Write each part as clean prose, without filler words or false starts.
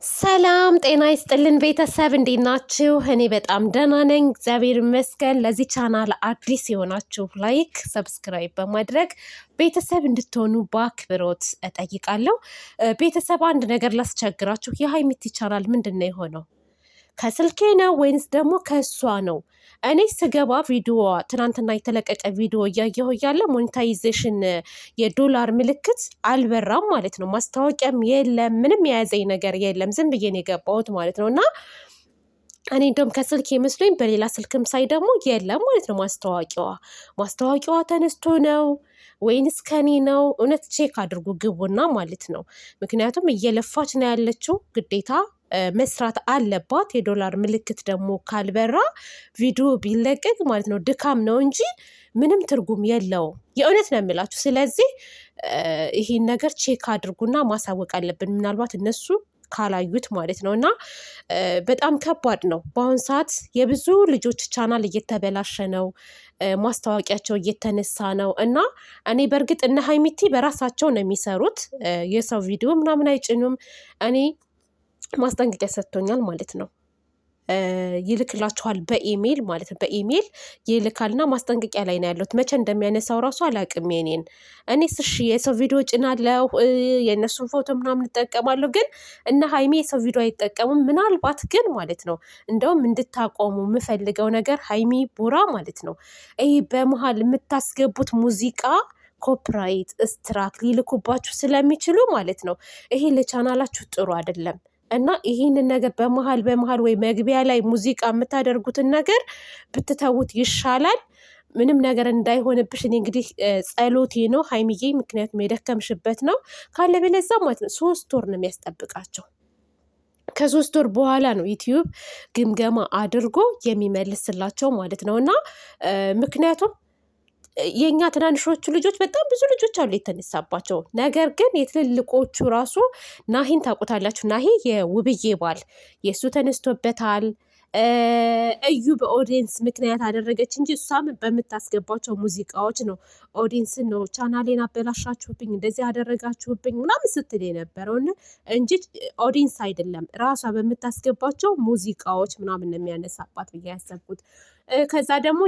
ሰላም ጤና ይስጥልን ቤተሰብ እንዴት ናችሁ? እኔ በጣም ደህና ነኝ፣ እግዚአብሔር ይመስገን። ለዚህ ቻናል አዲስ የሆናችሁ ላይክ፣ ሰብስክራይብ በማድረግ ቤተሰብ እንድትሆኑ በአክብሮት እጠይቃለሁ። ቤተሰብ አንድ ነገር ላስቸግራችሁ፣ የሀይሚቲ ቻናል ምንድን ነው የሆነው? ከስልኬ ነው ወይንስ ደግሞ ከእሷ ነው? እኔ ስገባ ቪዲዮ ትናንትና የተለቀቀ ቪዲዮ እያየሁ እያለ ሞኔታይዜሽን የዶላር ምልክት አልበራም ማለት ነው። ማስታወቂያም የለም፣ ምንም የያዘኝ ነገር የለም። ዝም ብዬ ነው የገባሁት ማለት ነው። እና እኔ እንደውም ከስልክ መስሎኝ በሌላ ስልክም ሳይ ደግሞ የለም ማለት ነው። ማስታወቂያዋ ተነስቶ ነው ወይንስ ከኔ ነው? እውነት ቼክ አድርጉ ግቡና ማለት ነው። ምክንያቱም እየለፋች ነው ያለችው፣ ግዴታ መስራት አለባት። የዶላር ምልክት ደግሞ ካልበራ ቪዲዮ ቢለቀቅ ማለት ነው ድካም ነው እንጂ ምንም ትርጉም የለውም። የእውነት ነው የምላችሁ። ስለዚህ ይሄን ነገር ቼክ አድርጉና ማሳወቅ አለብን፣ ምናልባት እነሱ ካላዩት ማለት ነው። እና በጣም ከባድ ነው። በአሁን ሰዓት የብዙ ልጆች ቻናል እየተበላሸ ነው፣ ማስታወቂያቸው እየተነሳ ነው። እና እኔ በእርግጥ እነ ሀይሚቲ በራሳቸው ነው የሚሰሩት፣ የሰው ቪዲዮ ምናምን አይጭኑም። እኔ ማስጠንቀቂያ ሰጥቶኛል ማለት ነው። ይልክላችኋል በኢሜይል ማለት ነው። በኢሜይል ይልካልና ማስጠንቀቂያ ላይ ነው ያለሁት። መቼ እንደሚያነሳው ራሱ አላውቅም። እኔስ እሺ የሰው ቪዲዮ ጭናለሁ፣ የእነሱን ፎቶ ምናምን እጠቀማለሁ። ግን እነ ሀይሜ የሰው ቪዲዮ አይጠቀሙም። ምናልባት ግን ማለት ነው እንደውም እንድታቆሙ የምፈልገው ነገር ሀይሚ ቡራ ማለት ነው ይህ በመሀል የምታስገቡት ሙዚቃ ኮፒራይት ስትራክ ሊልኩባችሁ ስለሚችሉ ማለት ነው ይሄ ለቻናላችሁ ጥሩ አይደለም። እና ይህንን ነገር በመሀል ወይ መግቢያ ላይ ሙዚቃ የምታደርጉትን ነገር ብትተዉት ይሻላል። ምንም ነገር እንዳይሆንብሽ እኔ እንግዲህ ጸሎቴ ነው ሀይሚዬ፣ ምክንያቱም የደከምሽበት ነው። ካለ በለዛ ማለት ነው 3 ወር ነው የሚያስጠብቃቸው። ከ3 ወር በኋላ ነው ዩቲዩብ ግምገማ አድርጎ የሚመልስላቸው ማለት ነው። እና ምክንያቱም የእኛ ትናንሾቹ ልጆች በጣም ብዙ ልጆች አሉ የተነሳባቸው። ነገር ግን የትልልቆቹ ራሱ ናሂን ታውቁታላችሁ። ናሂ የውብዬ ባል የእሱ ተነስቶበታል። እዩ በኦዲየንስ ምክንያት አደረገች እንጂ እሷም በምታስገባቸው ሙዚቃዎች ነው ኦዲየንስን ነው ቻናሌን አበላሻችሁብኝ፣ እንደዚህ አደረጋችሁብኝ ምናምን ስትል የነበረው እንጂ ኦዲየንስ አይደለም። ራሷ በምታስገባቸው ሙዚቃዎች ምናምን ነው የሚያነሳባት ብዬ ያሰብኩት። ከዛ ደግሞ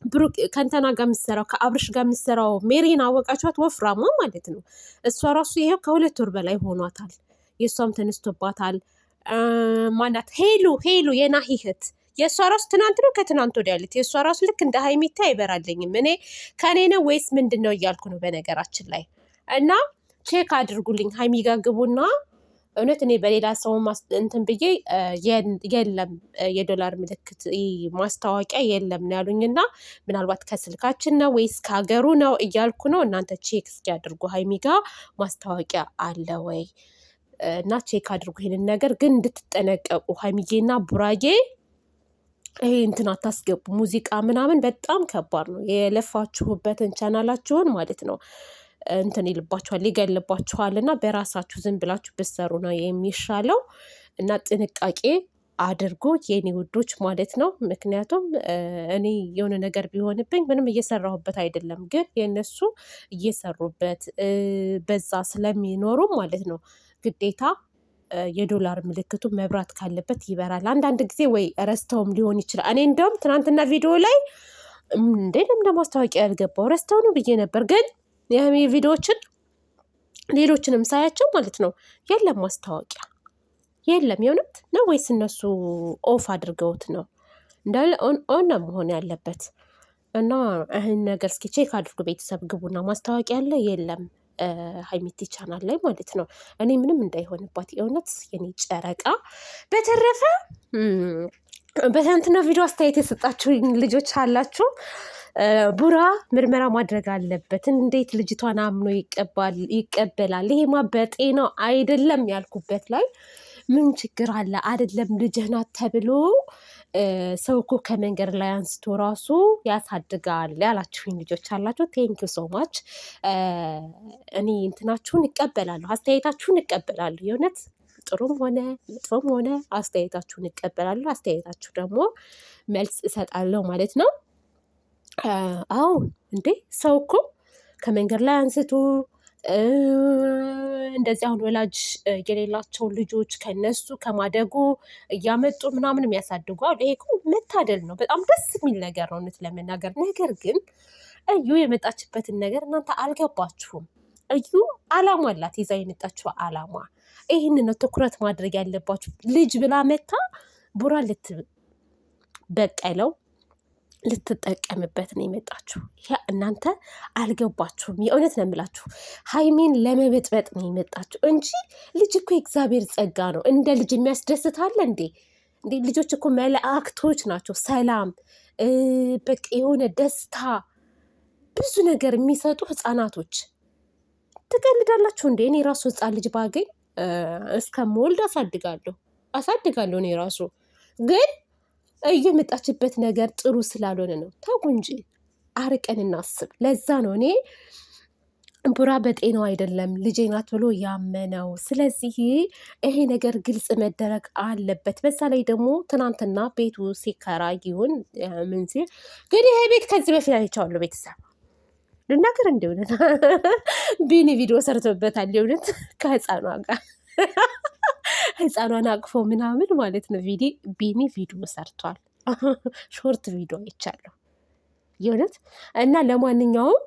ብሩክ ከንተና ጋር የምትሰራው ከአብርሽ ጋር የምትሰራው ሜሪን አወቃችኋት? ወፍራማ ማለት ነው። እሷ ራሱ ይሄው ከ2 ወር በላይ ሆኗታል። የእሷም ተነስቶባታል። ማናት ሄሉ የናሂ እህት የእሷ ራሱ ትናንት ነው ከትናንት ወዲያ ያሉት የእሷ ራሱ ልክ እንደ ሀይሚታ አይበራልኝም። እኔ ከኔ ነው ወይስ ምንድን ነው እያልኩ ነው በነገራችን ላይ። እና ቼክ አድርጉልኝ ሀይሚ ጋር ግቡና እውነት እኔ በሌላ ሰው እንትን ብዬ የለም የዶላር ምልክት ማስታወቂያ የለም ነው ያሉኝና ምናልባት ከስልካችን ነው ወይስ ከሀገሩ ነው እያልኩ ነው። እናንተ ቼክ እስኪያድርጉ ሀይሚ ጋር ማስታወቂያ አለ ወይ እና ቼክ አድርጉ። ይሄንን ነገር ግን እንድትጠነቀቁ ሀይሚዬና ቡራዬ ይሄ እንትን አታስገቡ። ሙዚቃ ምናምን በጣም ከባድ ነው። የለፋችሁበትን ቻናላችሁን ማለት ነው እንትን ይልባችኋል፣ ይገልባችኋል። እና በራሳችሁ ዝም ብላችሁ ብትሰሩ ነው የሚሻለው። እና ጥንቃቄ አድርጎ የኔ ውዶች ማለት ነው። ምክንያቱም እኔ የሆነ ነገር ቢሆንብኝ ምንም እየሰራሁበት አይደለም፣ ግን የእነሱ እየሰሩበት በዛ ስለሚኖሩ ማለት ነው ግዴታ የዶላር ምልክቱ መብራት ካለበት ይበራል። አንዳንድ ጊዜ ወይ ረስተውም ሊሆን ይችላል። እኔ እንደውም ትናንትና ቪዲዮ ላይ እንዴ ለምን ማስታወቂያ ያልገባው ረስተው ነው ብዬ ነበር። ግን ቪዲዮዎችን ሌሎችንም ሳያቸው ማለት ነው የለም ማስታወቂያ የለም። የእውነት ነው ወይስ እነሱ ኦፍ አድርገውት ነው? እንዳለ ኦን ነው መሆን ያለበት። እና ይህን ነገር እስኪ ቼክ አድርጉ ቤተሰብ፣ ግቡና ማስታወቂያ አለ የለም ሀይሚቲ ቻናል ላይ ማለት ነው። እኔ ምንም እንዳይሆንባት የእውነት የኔ ጨረቃ። በተረፈ በትናንትና ቪዲዮ አስተያየት የሰጣችሁ ልጆች አላችሁ። ቡራ ምርመራ ማድረግ አለበት። እንዴት ልጅቷን አምኖ ይቀበላል? ይሄማ በጤናው አይደለም ያልኩበት ላይ ምን ችግር አለ? አይደለም ልጅህ ናት ተብሎ ሰው እኮ ከመንገድ ላይ አንስቶ ራሱ ያሳድጋል ያላችሁኝ ልጆች አላችሁ። ቴንክ ዩ ሶ ማች። እኔ እንትናችሁን እቀበላለሁ፣ አስተያየታችሁን እቀበላለሁ። የእውነት ጥሩም ሆነ መጥፎም ሆነ አስተያየታችሁን እቀበላለሁ። አስተያየታችሁ ደግሞ መልስ እሰጣለሁ ማለት ነው። አዎ እንዴ ሰው እኮ ከመንገድ ላይ አንስቶ እንደዚህ አሁን ወላጅ የሌላቸው ልጆች ከነሱ ከማደጎ እያመጡ ምናምን የሚያሳድጉ አሉ። ይሄ እኮ መታደል ነው። በጣም ደስ የሚል ነገር ነው እውነት ለመናገር። ነገር ግን እዩ የመጣችበትን ነገር እናንተ አልገባችሁም። እዩ አላማ አላት። ይዛ የመጣችው አላማ ይህን ነው ትኩረት ማድረግ ያለባችሁ። ልጅ ብላ መታ ቡራ ልትበቀለው ልትጠቀምበት ነው የመጣችሁ። እናንተ አልገባችሁም። የእውነት ነው የምላችሁ። ሀይሚን ለመበጥበጥ ነው የመጣችሁ እንጂ ልጅ እኮ የእግዚአብሔር ጸጋ ነው። እንደ ልጅ የሚያስደስታለ እንዴ? ልጆች እኮ መላእክቶች ናቸው። ሰላም፣ በቃ የሆነ ደስታ፣ ብዙ ነገር የሚሰጡ ህፃናቶች። ትቀልዳላችሁ እንዴ? እኔ ራሱ ህፃን ልጅ ባገኝ እስከምወልድ አሳድጋለሁ እኔ ራሱ። ግን እየመጣችበት ነገር ጥሩ ስላልሆነ ነው። ተው እንጂ አርቀን እናስብ። ለዛ ነው እኔ ቡራ በጤናው አይደለም ልጄ ናት ብሎ ያመነው። ስለዚህ ይሄ ነገር ግልጽ መደረግ አለበት። በዛ ላይ ደግሞ ትናንትና ቤቱ ሲከራይ ይሁን ምን ሲል ግን ይሄ ቤት ከዚህ በፊት አይቼዋለሁ። ቤተሰብ ልናገር እንደ እውነት ቢኒ ቪዲዮ ሰርቶበታል። የእውነት ከህፃኗ ጋር ህፃኗን አቅፎ ምናምን ማለት ነው። ቢኒ ቪዲዮ ሰርቷል። ሾርት ቪዲዮ አይቻለሁ የእውነት። እና ለማንኛውም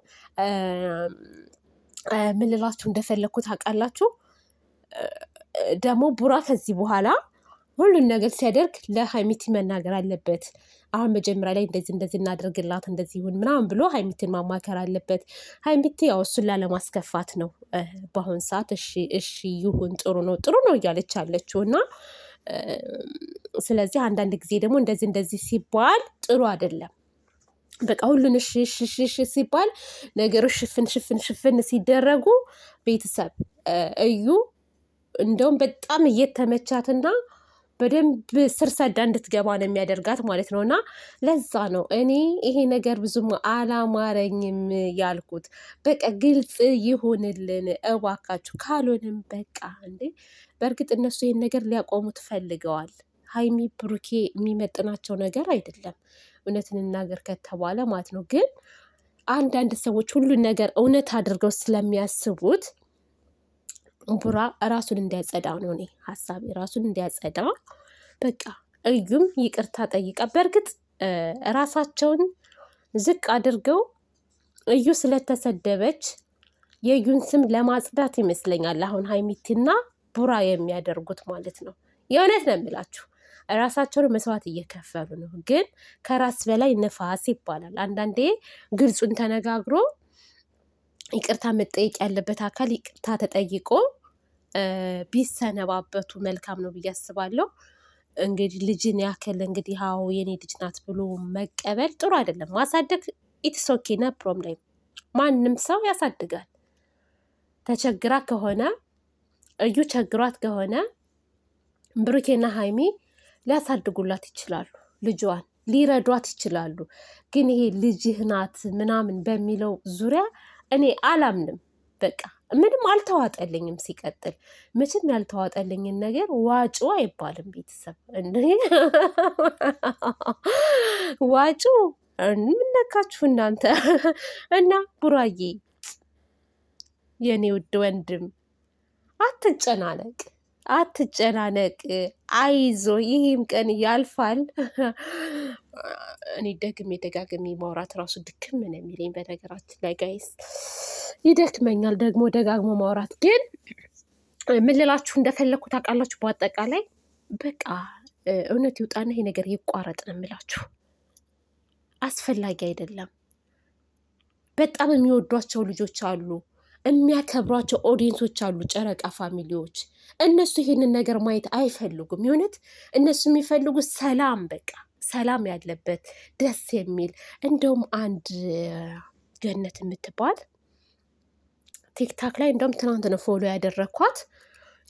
ምን ልላችሁ እንደፈለግኩት ታውቃላችሁ። ደግሞ ቡራ ከዚህ በኋላ ሁሉን ነገር ሲያደርግ ለሀይሚቲ መናገር አለበት። አሁን መጀመሪያ ላይ እንደዚህ እናደርግላት እንደዚህ ይሁን ምናምን ብሎ ሀይሚቲን ማማከር አለበት። ሀይሚቲ ያው እሱን ላለማስከፋት ነው በአሁን ሰዓት እሺ ይሁን ጥሩ ነው እያለች አለችው። እና ስለዚህ አንዳንድ ጊዜ ደግሞ እንደዚህ ሲባል ጥሩ አይደለም። በቃ ሁሉን እሺ ሲባል ነገሮች ሽፍን ሲደረጉ ቤተሰብ እዩ እንደውም በጣም እየተመቻትና በደንብ ስር ሰዳ እንድትገባ ነው የሚያደርጋት ማለት ነው። እና ለዛ ነው እኔ ይሄ ነገር ብዙም አላማረኝም ያልኩት። በቃ ግልጽ ይሁንልን እባካችሁ። ካልሆንም በቃ እንዴ በእርግጥ እነሱ ይሄን ነገር ሊያቆሙት ፈልገዋል። ሀይሚ ብሩኬ የሚመጥናቸው ነገር አይደለም፣ እውነትን እናገር ከተባለ ማለት ነው። ግን አንዳንድ ሰዎች ሁሉን ነገር እውነት አድርገው ስለሚያስቡት ቡራ ራሱን እንዲያጸዳ ነው እኔ ሀሳቤ። ራሱን እንዲያጸዳ በቃ እዩም ይቅርታ ጠይቃ። በእርግጥ ራሳቸውን ዝቅ አድርገው እዩ ስለተሰደበች የእዩን ስም ለማጽዳት ይመስለኛል አሁን ሀይሚቲና ቡራ የሚያደርጉት ማለት ነው። የእውነት ነው የምላችሁ። ራሳቸውን መስዋዕት እየከፈሉ ነው። ግን ከራስ በላይ ንፋስ ይባላል። አንዳንዴ ግልጹን ተነጋግሮ ይቅርታ መጠየቅ ያለበት አካል ይቅርታ ተጠይቆ ቢሰነባበቱ መልካም ነው ብዬ አስባለሁ። እንግዲህ ልጅን ያክል እንግዲህ ሀው የኔ ልጅ ናት ብሎ መቀበል ጥሩ አይደለም። ማሳደግ ኢትስ ኦኬ ነ ፕሮብሌም፣ ማንም ሰው ያሳድጋል። ተቸግራ ከሆነ እዩ ቸግሯት ከሆነ ብሩኬና ሀይሚ ሊያሳድጉላት ይችላሉ፣ ልጇን ሊረዷት ይችላሉ። ግን ይሄ ልጅህ ናት ምናምን በሚለው ዙሪያ እኔ አላምንም። በቃ ምንም አልተዋጠልኝም። ሲቀጥል መቼም ያልተዋጠልኝን ነገር ዋጩ አይባልም። ቤተሰብ ዋጩ ምነካችሁ እናንተ። እና ቡራዬ የኔ ውድ ወንድም አትጨናነቅ፣ አይዞ፣ ይህም ቀን ያልፋል። እኔ ደጋግሜ ማውራት ራሱ ድክም ነው የሚለኝ። በነገራችን ላይ ጋይስ ይደክመኛል ደግሞ ደጋግሞ ማውራት። ግን ምን ልላችሁ እንደፈለግኩ ታውቃላችሁ? በአጠቃላይ በቃ እውነት ይውጣና ይሄ ነገር ይቋረጥ ነው የምላችሁ። አስፈላጊ አይደለም። በጣም የሚወዷቸው ልጆች አሉ፣ የሚያከብሯቸው ኦዲየንሶች አሉ፣ ጨረቃ ፋሚሊዎች። እነሱ ይሄንን ነገር ማየት አይፈልጉም። የእውነት እነሱ የሚፈልጉት ሰላም፣ በቃ ሰላም ያለበት ደስ የሚል። እንደውም አንድ ገነት የምትባል ቲክታክ ላይ እንደውም ትናንት ነው ፎሎ ያደረግኳት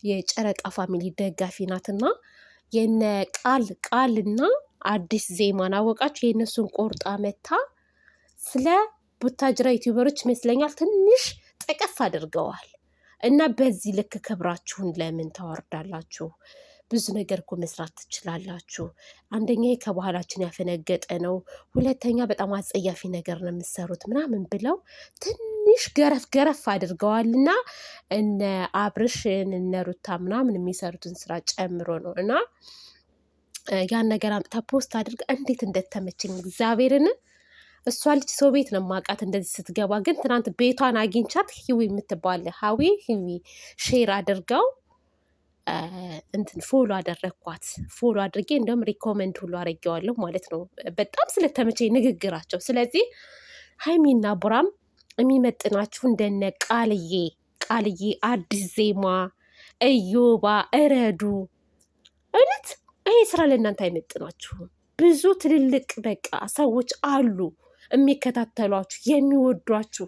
የጨረቃ ፋሚሊ ደጋፊ ናትና የነ ቃልና አዲስ ዜማን አወቃችሁ? የእነሱን ቆርጣ መታ ስለ ቡታጅራ ዩቲዩበሮች ይመስለኛል ትንሽ ጠቀስ አድርገዋል። እና በዚህ ልክ ክብራችሁን ለምን ታወርዳላችሁ? ብዙ ነገር እኮ መስራት ትችላላችሁ። አንደኛ ከባህላችን ያፈነገጠ ነው፣ ሁለተኛ በጣም አጸያፊ ነገር ነው የምትሰሩት ምናምን ብለው ትንሽ ገረፍ አድርገዋልና እነ አብርሽን እነ ሩታ ምናምን የሚሰሩትን ስራ ጨምሮ ነው እና ያን ነገር አምጥታ ፖስት አድርጋ እንዴት እንደተመቸኝ እግዚአብሔርን። እሷ ልጅ ሰው ቤት ነው ማውቃት እንደዚህ ስትገባ፣ ግን ትናንት ቤቷን አግኝቻት ሂዊ የምትባል ሂዊ ሼር አድርገው እንትን ፎሎ አደረግኳት። ፎሎ አድርጌ እንደውም ሪኮመንድ ሁሉ አድርጌዋለሁ ማለት ነው፣ በጣም ስለተመቸኝ ንግግራቸው። ስለዚህ ሀይሚና ቡራም የሚመጥናችሁ እንደነ ቃልዬ፣ አዲስ ዜማ፣ እዮባ፣ እረዱ። እውነት ይሄ ስራ ለእናንተ አይመጥናችሁም። ብዙ ትልልቅ በቃ ሰዎች አሉ የሚከታተሏችሁ፣ የሚወዷችሁ፣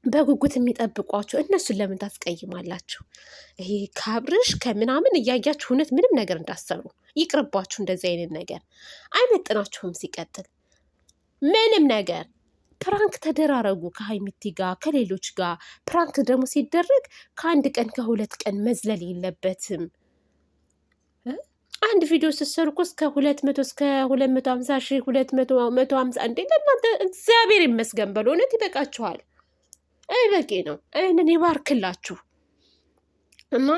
በጉጉት የሚጠብቋችሁ። እነሱን ለምን ታስቀይማላችሁ? ይሄ ካብርሽ ከምናምን እያያችሁ እውነት ምንም ነገር እንዳሰሩ ይቅርባችሁ። እንደዚህ አይነት ነገር አይመጥናችሁም። ሲቀጥል ምንም ነገር ፕራንክ ተደራረጉ ከሀይሚቲ ጋር ከሌሎች ጋር። ፕራንክ ደግሞ ሲደረግ ከአንድ ቀን ከሁለት ቀን መዝለል የለበትም። አንድ ቪዲዮ ስትሰሩ እኮ እስከ 200 እስከ 250 ሺህ 250 እንዴ! ለእናንተ እግዚአብሔር ይመስገን በሉ። እውነት ይበቃችኋል። አይ በቂ ነው። ይህንን ይባርክላችሁ እና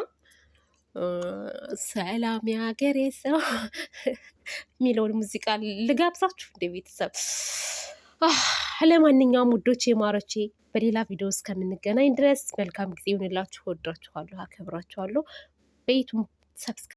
ሰላም የሀገሬ ሰው የሚለውን ሙዚቃ ልጋብዛችሁ እንደ ቤተሰብ። ለማንኛውም ውዶቼ ማሮቼ በሌላ ቪዲዮ እስከምንገናኝ ድረስ መልካም ጊዜ ይሁንላችሁ። ወዳችኋለሁ፣ አከብራችኋለሁ። በዩቱብ ሰብስክራይብ